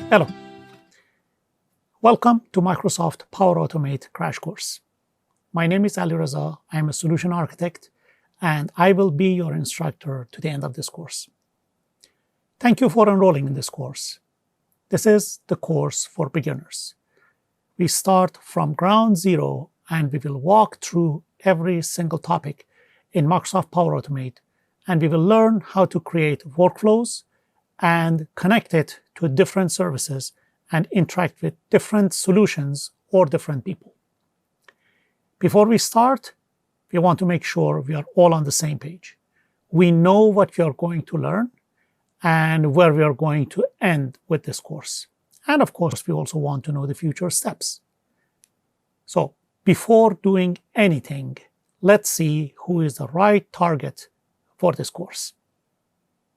Hello. Welcome to Microsoft Power Automate crash course. My name is Ali Raza. I am a solution architect, and I will be your instructor to the end of this course. Thank you for enrolling in this course. This is the course for beginners. We start from ground zero, and we will walk through every single topic in Microsoft Power Automate, and we will learn how to create workflows and connect it to different services and interact with different solutions or different people. Before we start, we want to make sure we are all on the same page. We know what we are going to learn and where we are going to end with this course. And of course, we also want to know the future steps. So before doing anything, let's see who is the right target for this course.